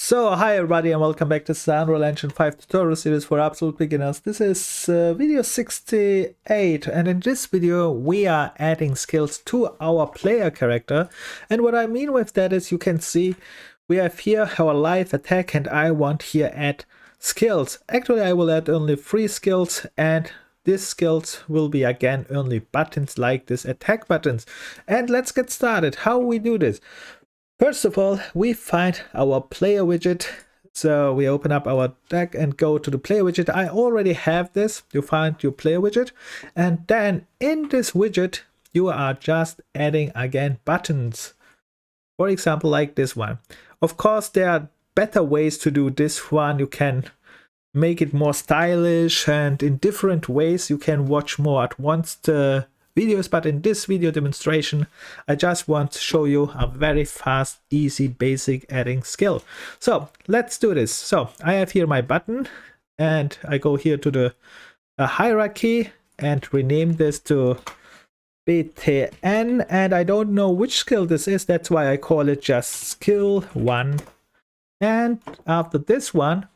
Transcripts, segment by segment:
So, hi everybody and welcome back to the Unreal Engine 5 tutorial series for absolute beginners. This is video 68, and in this video we are adding skills to our player character. And what I mean with that is, you can see we have here our life, attack, and I want here add skills. Actually I will add only 3 skills, and these skills will be again only buttons like this attack buttons. And let's get started. How we do this? First of all, we find our player widget. So we open up our deck and go to the player widget. I already have this. You find your player widget. And then in this widget, you are just adding again buttons. For example, like this one. Of course, there are better ways to do this one. You can make it more stylish, and in different ways you can watch more at once the videos, but in this video demonstration I just want to show you a very fast, easy, basic adding skill. So let's do this. So I have here my button, and I go here to the hierarchy and rename this to BTN, and I don't know which skill this is, that's why I call it just skill 1. And after this one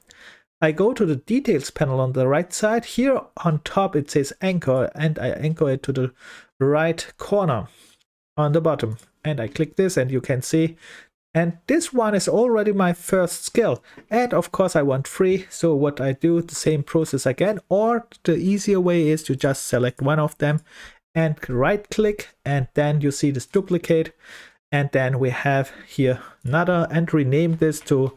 I go to the details panel on the right side. Here on top it says anchor, and I anchor it to the right corner on the bottom. And I click this and you can see. And this one is already my first skill. And of course I want 3. So what I do, the same process again. Or the easier way is to just select one of them and right click. And then you see this duplicate. And then we have here another, and rename this to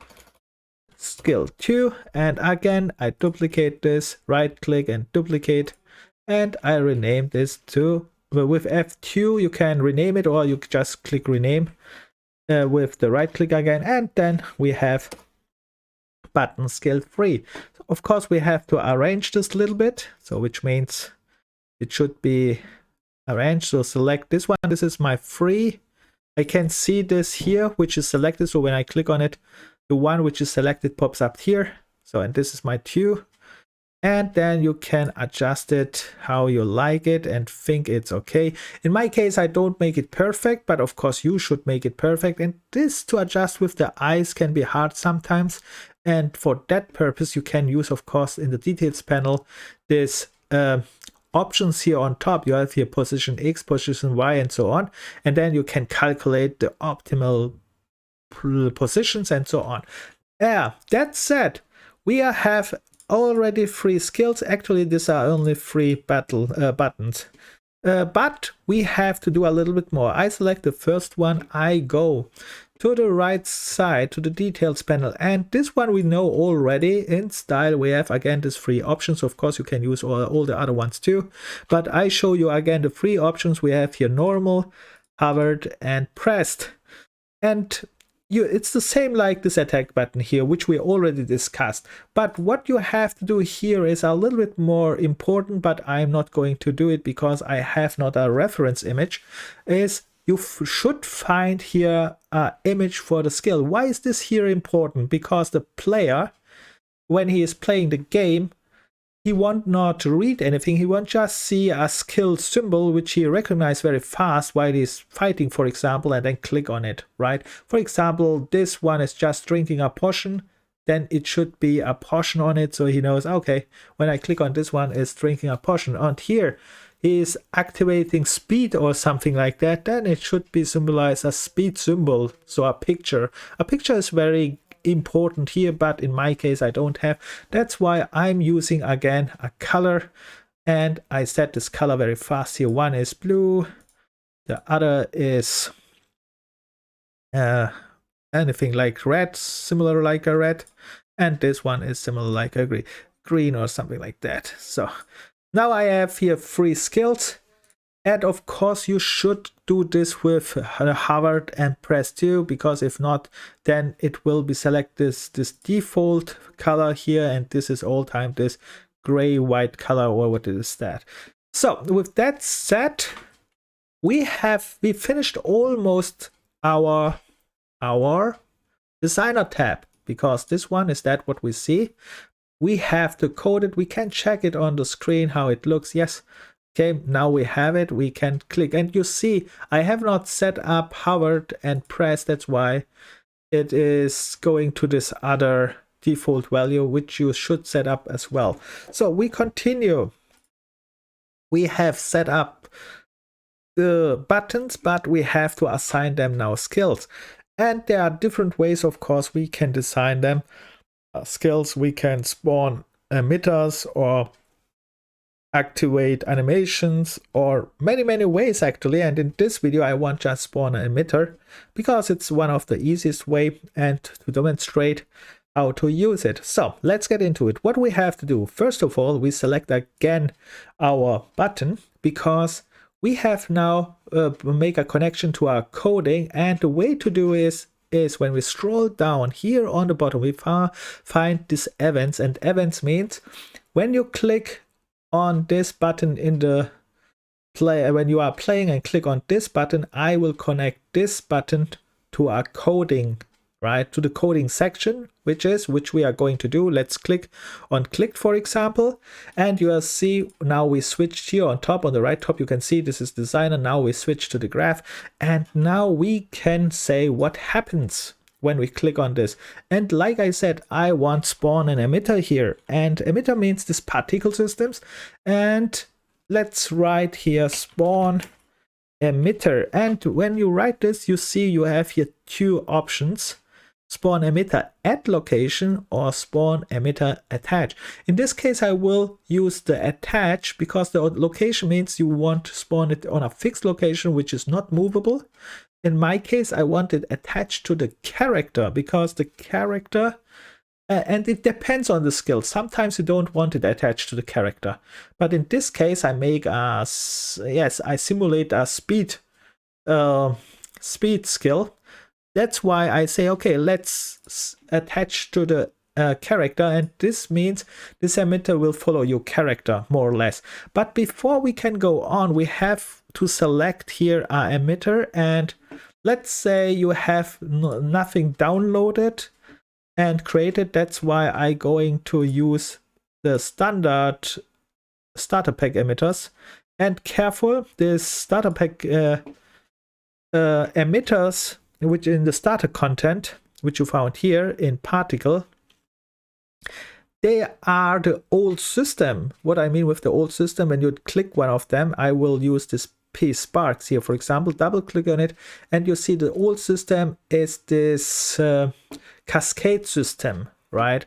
skill 2, and again I duplicate this, right click and duplicate, and I rename this to, with F2 you can rename it, or you just click rename with the right click again, and then we have button skill 3. So of course we have to arrange this a little bit, so which means it should be arranged. So select this one, this is my 3. I can see this here which is selected, so when I click on it, the one which is selected pops up here. So, and this is my 2. And then you can adjust it how you like it and think it's okay. In my case, I don't make it perfect, but of course you should make it perfect. And this to adjust with the eyes can be hard sometimes. And for that purpose, you can use, of course, in the details panel, this options here on top. You have here position X, position Y, and so on. And then you can calculate the optimal positions and so on. Yeah, that said, we have already 3 skills. Actually these are only 3 buttons, but we have to do a little bit more. I select the first one, I go to the right side to the details panel, and this one we know already. In style we have again these 3 options. Of course you can use all the other ones too, but I show you again the 3 options we have here: normal, hovered, and pressed. And it's the same like this attack button here, which we already discussed. But what you have to do here is a little bit more important, but I'm not going to do it because I have not a reference image, is you should find here an image for the skill. Why is this here important? Because the player, when he is playing the game, he won't not read anything. He won't just see a skill symbol which he recognizes very fast while he's fighting, for example, and then click on it, right? For example, this one is just drinking a potion, then it should be a potion on it, so he knows, okay, when I click on this one, it's drinking a potion. And here he is activating speed or something like that, then it should be symbolized a speed symbol, so a picture. A picture is very important here, but in my case I don't have. That's why I'm using again a color, and I set this color very fast here. One is blue, the other is anything like red, similar like a red, and this one is similar like a green or something like that. So now I have here 3 skills. And of course you should do this with hovered and press 2, because if not, then it will be select this default color here, and this is all time this gray white color, or what is that. So with that said, we finished almost our designer tab, because this one is that what we see. We have to code it. We can check it on the screen how it looks. Yes. Okay, now we have it, we can click, and you see I have not set up hovered and press. That's why it is going to this other default value, which you should set up as well. So we continue. We have set up the buttons, but we have to assign them now skills. And there are different ways, of course, we can design them. Skills, we can spawn emitters or activate animations, or many ways actually. And in this video I want just spawn an emitter because it's one of the easiest way and to demonstrate how to use it. So let's get into it. What we have to do, first of all, we select again our button because we have now make a connection to our coding, and the way to do is when we scroll down here on the bottom, we find this events, and events means when you click on this button in the play, when you are playing and click on this button, I will connect this button to our coding, right, to the coding section, which we are going to do. Let's click on clicked, for example, and you will see now we switched here on top, on the right top, you can see this is designer. Now we switch to the graph, and now we can say what happens when we click on this. And like I said, I want spawn an emitter here, and emitter means this particle systems, and let's write here spawn emitter. And when you write this, you see you have here two options: spawn emitter at location or spawn emitter attach. In this case I will use the attach because the location means you want to spawn it on a fixed location which is not movable. In my case, I want it attached to the character because the character, and it depends on the skill. Sometimes you don't want it attached to the character. But in this case, I make a, I simulate a speed skill. That's why I say, okay, let's attach to the character, and this means this emitter will follow your character more or less. But before we can go on, we have to select here our emitter, and let's say you have nothing downloaded and created. That's why I'm going to use the standard starter pack emitters. And careful, this starter pack emitters, which in the starter content, which you found here in particle, they are the old system. What I mean with the old system, when you click one of them, I will use this P sparks here, for example, double click on it, and you see the old system is this cascade system, right?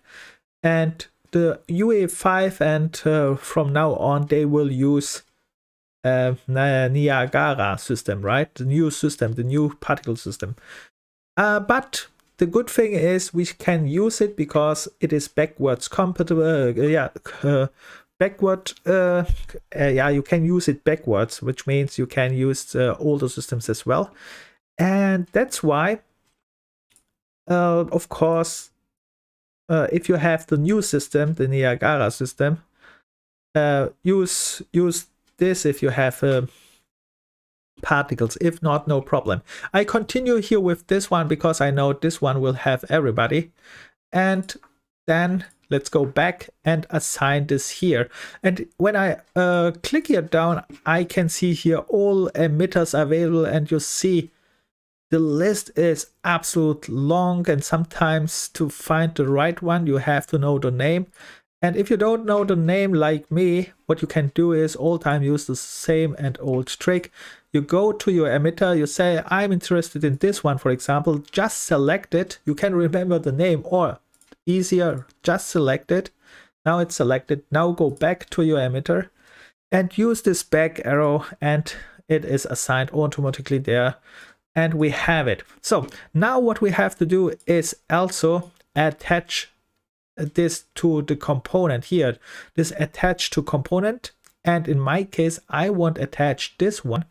And the UE5 and from now on they will use Niagara system, right? The new system, the new particle system. But the good thing is we can use it because it is backwards compatible. You can use it backwards, which means you can use older systems as well. And that's why, of course, if you have the new system, the Niagara system, use this if you have particles. If not, no problem. I continue here with this one because I know this one will have everybody. And then let's go back and assign this here. And when I click here down, I can see here all emitters available, and you see the list is absolute long, and sometimes to find the right one you have to know the name. And if you don't know the name like me, what you can do is all time use the same and old trick. You go to your emitter, you say I'm interested in this one, for example, just select it. You can remember the name, or easier, just select it. Now it's selected. Now go back to your emitter and use this back arrow, and it is assigned automatically there, and we have it. So now what we have to do is also attach this to the component here, this attach to component. And in my case, I want to attach this one,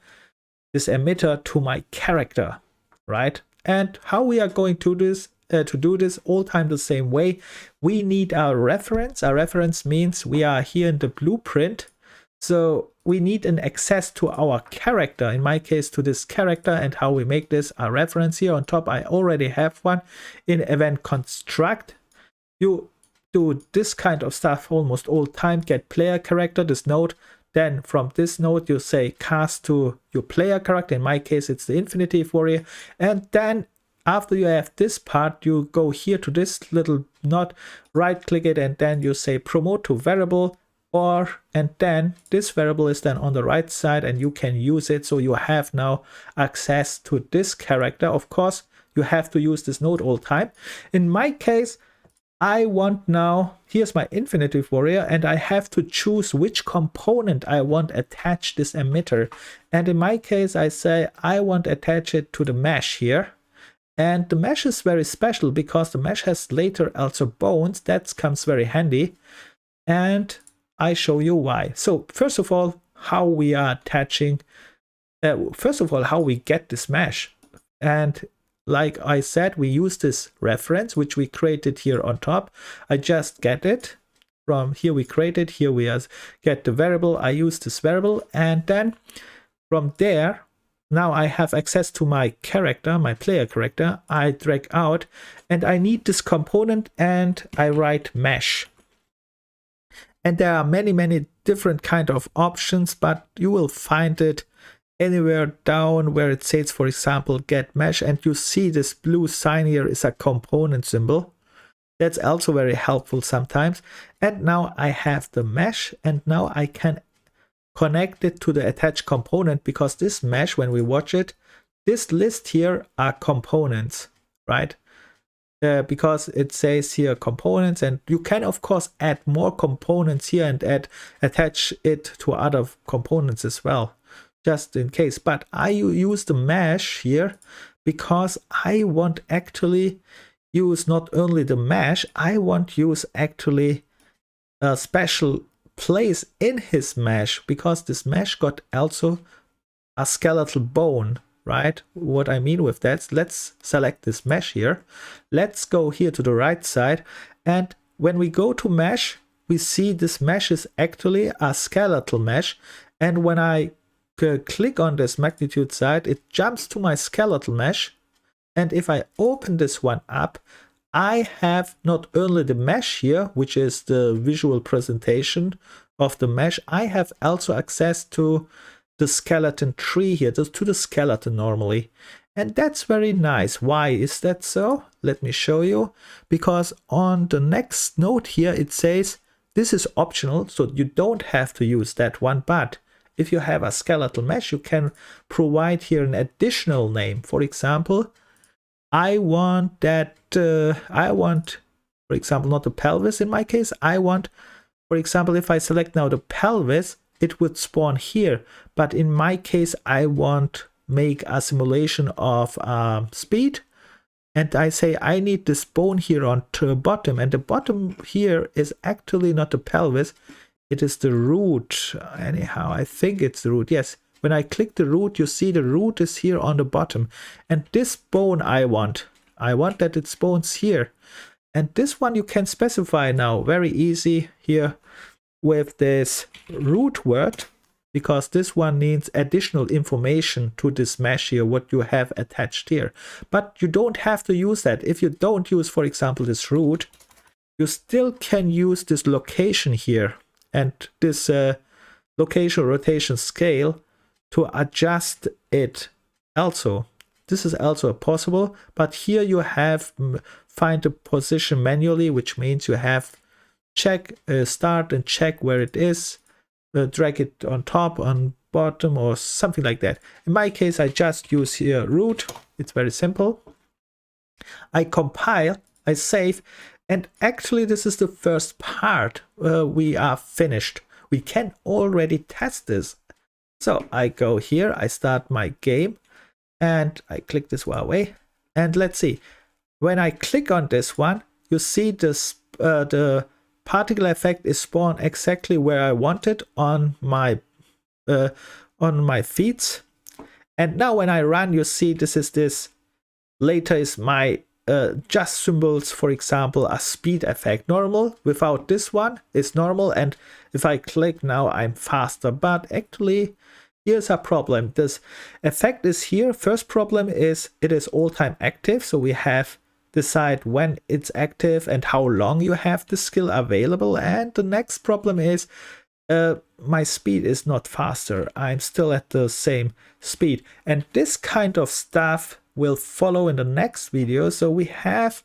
this emitter, to my character, right? And how we are going to do this all time the same way. We need our reference. Our reference means we are here in the blueprint, so we need an access to our character, in my case to this character. And how we make this a reference here on top, I already have one in event construct. You do this kind of stuff almost all time. Get player character, this node. Then from this node you say cast to your player character. In my case it's the Infinity Warrior. And then after you have this part, you go here to this little knot, right click it, and then you say promote to variable, and then this variable is then on the right side and you can use it. So you have now access to this character. Of course, you have to use this node all time. In my case, I want now, here's my infinitive warrior, and I have to choose which component I want attach this emitter. And in my case, I say I want attach it to the mesh here. And the mesh is very special because the mesh has later also bones. That comes very handy. And I show you why. So first of all, how we are attaching, first of all, how we get this mesh. And like I said, we use this reference, which we created here on top. I just get it from here. We created here. We get the variable. I use this variable. And then from there, now I have access to my character, my player character. I drag out and I need this component and I write mesh. And there are many different kind of options, but you will find it anywhere down where it says, for example, get mesh, and you see this blue sign here is a component symbol. That's also very helpful sometimes. And now I have the mesh, and now I can connect it to the attached component, because this mesh, when we watch it, this list here are components, right? Because it says here components, and you can of course add more components here and attach it to other components as well, just in case. But I use the mesh here because I want actually use not only the mesh, I want use actually a special place in his mesh, because this mesh got also a skeletal bone. Right? What I mean with that, let's select this mesh here. Let's go here to the right side. And when we go to mesh, we see this mesh is actually a skeletal mesh. And when I click on this magnitude side, it jumps to my skeletal mesh. And if I open this one up, I have not only the mesh here, which is the visual presentation of the mesh, I have also access to the skeleton tree here, to the skeleton normally. And that's very nice. Why is that so? Let me show you. Because on the next note here, it says this is optional, so you don't have to use that one. But if you have a skeletal mesh, you can provide here an additional name. For example, I want that, for example, not the pelvis in my case. I want, for example, if I select now the pelvis, it would spawn here. But in my case, I want make a simulation of speed. And I say I need this bone here on the bottom. And the bottom here is actually not the pelvis. It is the root. Anyhow, I think it's the root. Yes. When I click the root, you see the root is here on the bottom. And this bone I want that it spawns here. And this one you can specify now very easy here with this root word, because this one needs additional information to this mesh here, what you have attached here. But you don't have to use that. If you don't use, for example, this root, you still can use this location here and this location rotation scale to adjust it also. This is also possible, but here you have find the position manually, which means you have check, start and check where it is, drag it on top, on bottom, or something like that. In my case, I just use here root. It's very simple. I compile, I save, and actually this is the first part. We are finished. We can already test this. So I go here, I start my game, and I click this one away. And let's see. When I click on this one, you see this the particle effect is spawned exactly where I want it on my feeds. And now when I run, you see this later is my just symbols, for example, a speed effect. Normal without this one is normal, and if I click now, I'm faster. But actually, here's a problem. This effect is here. First problem is it is all time active, so we have decide when it's active and how long you have the skill available. And the next problem is my speed is not faster. I'm still at the same speed. And this kind of stuff will follow in the next video. So we have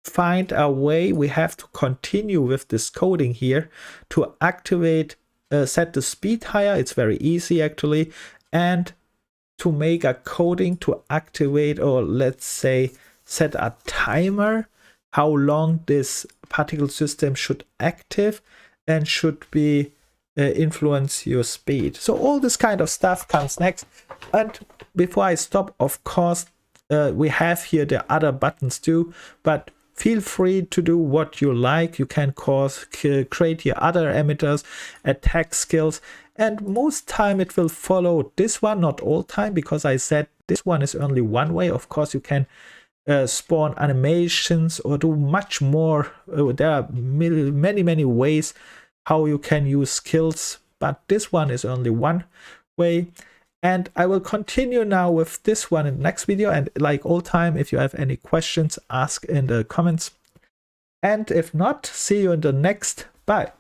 find a way, we have to continue with this coding here to activate, set the speed higher. It's very easy actually, and to make a coding to activate, or let's say set a timer how long this particle system should active and should be influence your speed. So all this kind of stuff comes next. And before I stop, of course, we have here the other buttons too, but feel free to do what you like. You can create your other emitters, attack skills, and most time it will follow this one, not all time, because I said this one is only one way. Of course, you can spawn animations or do much more. There are many ways how you can use skills, but this one is only one way. And I will continue now with this one in the next video. And like all time, if you have any questions, ask in the comments. And if not, see you in the next. Bye.